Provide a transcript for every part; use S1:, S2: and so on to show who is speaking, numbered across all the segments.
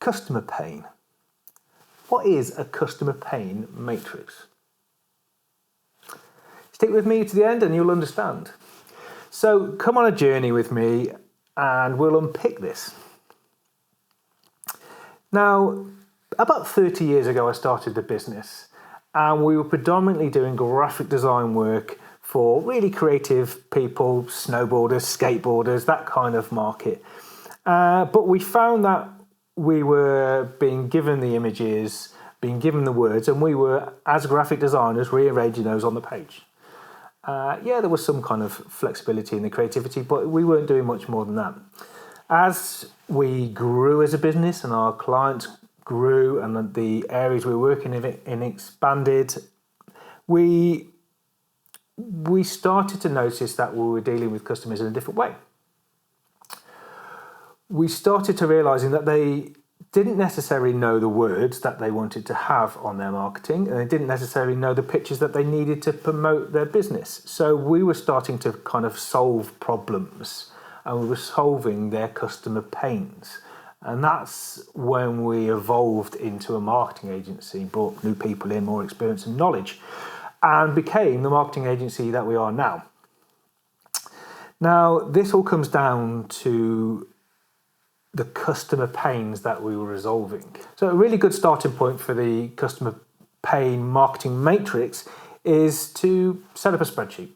S1: Customer pain. What is a customer pain matrix? Stick with me to the end and you'll understand. So come on a journey with me and we'll unpick this. Now, about 30 years ago I started the business and we were predominantly doing graphic design work for really creative people, snowboarders, skateboarders, that kind of market. But we found that we were being given the images, being given the words, and we were, as graphic designers, rearranging those on the page. There was some kind of flexibility in the creativity, but we weren't doing much more than that. As we grew as a business and our clients grew and the areas we were working in expanded, we started to notice that we were dealing with customers in a different way. We started to realising that they didn't necessarily know the words that they wanted to have on their marketing, and they didn't necessarily know the pictures that they needed to promote their business. So we were starting to kind of solve problems, and we were solving their customer pains. And that's when we evolved into a marketing agency, brought new people in, more experience and knowledge, and became the marketing agency that we are now. Now, this all comes down to the customer pains that we were resolving. So a really good starting point for the customer pain marketing matrix is to set up a spreadsheet.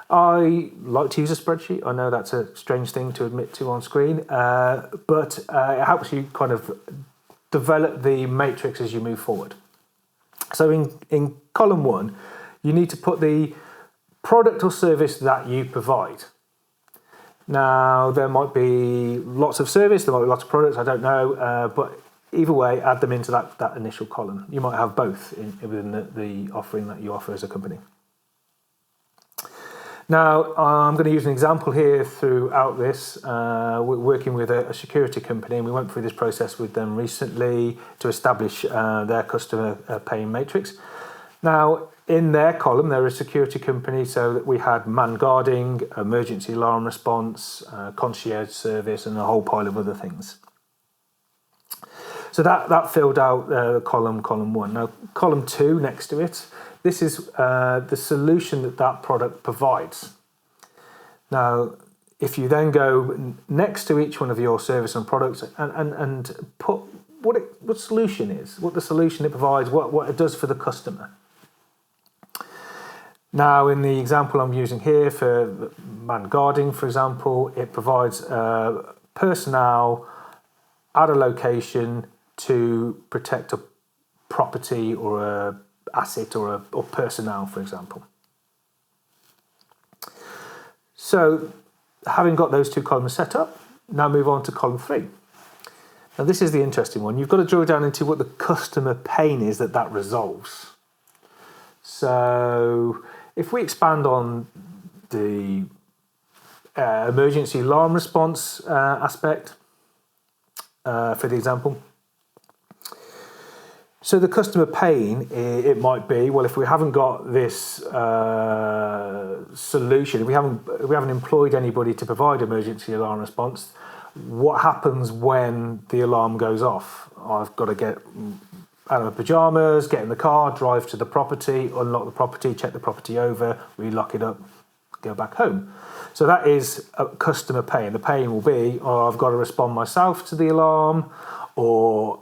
S1: I like to use a spreadsheet. I know that's a strange thing to admit to on screen, but it helps you kind of develop the matrix as you move forward. So in column 1, you need to put the product or service that you provide. Now, there might be lots of service, there might be lots of products, I don't know, but either way, add them into that initial column. You might have both within the offering that you offer as a company. Now, I'm going to use an example here throughout this. We're working with a security company, and we went through this process with them recently to establish their customer pain matrix. Now, in their column, they're a security company, so that we had man guarding, emergency alarm response, concierge service, and a whole pile of other things. So that filled out column 1. Now, column 2 next to it, this is the solution that product provides. Now, if you then go next to each one of your service and products and put what solution is, what the solution it provides, what it does for the customer. Now, in the example I'm using here for man guarding, for example, it provides personnel at a location to protect a property or a asset or personnel, for example. So, having got those two columns set up, now move on to column 3. Now, this is the interesting one. You've got to drill down into what the customer pain is that resolves. So, if we expand on the emergency alarm response aspect for the example, so the customer pain, it might be, well, if we haven't got this solution, if we haven't employed anybody to provide emergency alarm response, what happens when the alarm goes off? I've got to get out of my pyjamas, get in the car, drive to the property, unlock the property, check the property over, relock it up, go back home. So that is a customer pain. The pain will be, I've got to respond myself to the alarm, or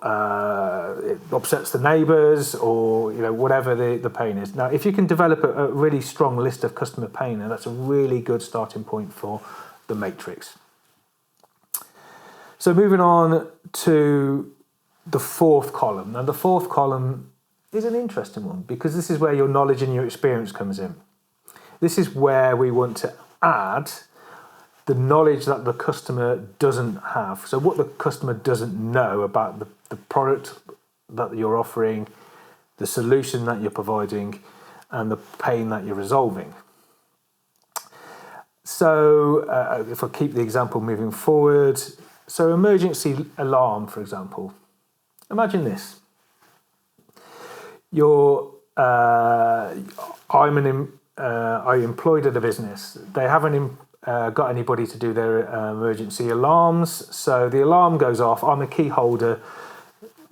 S1: it upsets the neighbours, or whatever the pain is. Now, if you can develop a really strong list of customer pain, then that's a really good starting point for the matrix. So moving on to the 4th column. Now, the 4th column is an interesting one because this is where your knowledge and your experience comes in. This is where we want to add the knowledge that the customer doesn't have. So what the customer doesn't know about the product that you're offering, the solution that you're providing, and the pain that you're resolving. So if I keep the example moving forward, so emergency alarm, for example. Imagine this. I employed at a business. They have an got anybody to do their emergency alarms. So the alarm goes off. I'm a key holder.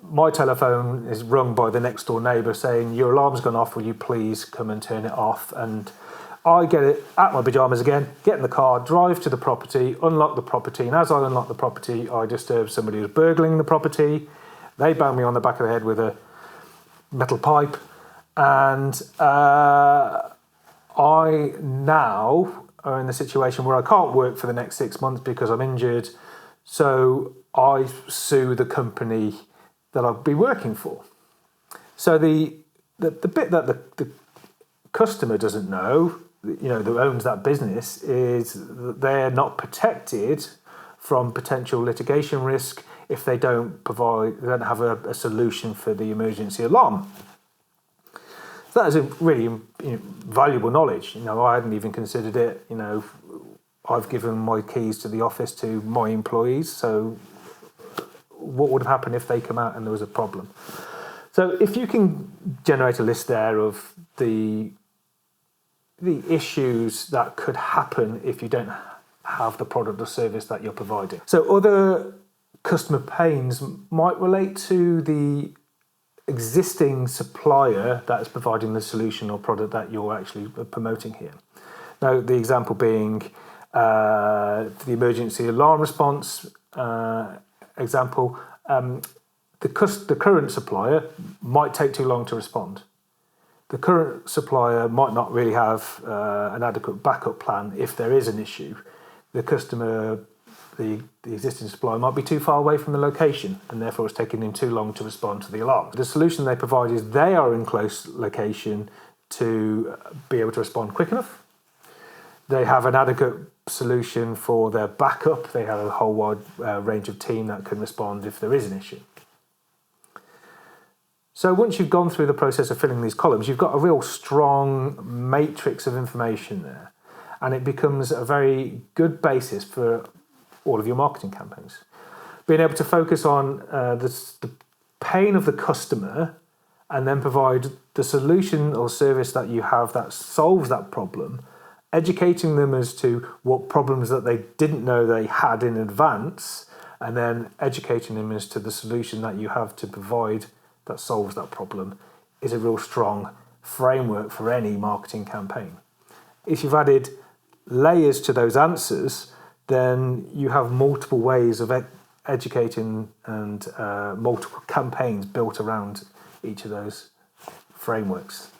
S1: My telephone is rung by the next door neighbour saying, your alarm's gone off, will you please come and turn it off? And I get it at my pyjamas again, get in the car, drive to the property, unlock the property, and as I unlock the property, I disturb somebody who's burgling the property. They bang me on the back of the head with a metal pipe, and I now are in the situation where I can't work for the next 6 months because I'm injured, so I sue the company that I've been working for. So the bit that the customer doesn't know, that owns that business, is that they're not protected from potential litigation risk if they don't have a solution for the emergency alarm. So that is a really valuable knowledge. I hadn't even considered it. I've given my keys to the office to my employees, so what would have happened if they come out and there was a problem? So if you can generate a list there of the issues that could happen if you don't have the product or service that you're providing. So other customer pains might relate to the existing supplier that is providing the solution or product that you're actually promoting here. Now, the example being the emergency alarm response example, the current supplier might take too long to respond. The current supplier might not really have an adequate backup plan if there is an issue. The existing supplier might be too far away from the location, and therefore it's taking them too long to respond to the alarm. The solution they provide is they are in close location to be able to respond quick enough. They have an adequate solution for their backup. They have a whole wide range of team that can respond if there is an issue. So once you've gone through the process of filling these columns, you've got a real strong matrix of information there, and it becomes a very good basis for all of your marketing campaigns. Being able to focus on the pain of the customer and then provide the solution or service that you have that solves that problem, educating them as to what problems that they didn't know they had in advance, and then educating them as to the solution that you have to provide that solves that problem, is a real strong framework for any marketing campaign. If you've added layers to those answers, then you have multiple ways of educating and multiple campaigns built around each of those frameworks.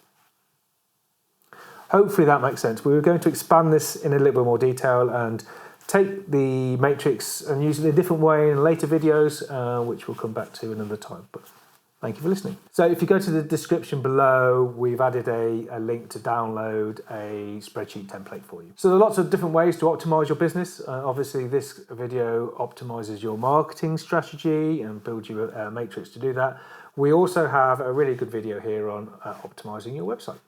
S1: Hopefully that makes sense. We were going to expand this in a little bit more detail and take the matrix and use it in a different way in later videos, which we'll come back to another time. But thank you for listening. So if you go to the description below, we've added a link to download a spreadsheet template for you. So there are lots of different ways to optimize your business. Obviously, this video optimizes your marketing strategy and builds you a matrix to do that. We also have a really good video here on optimizing your website.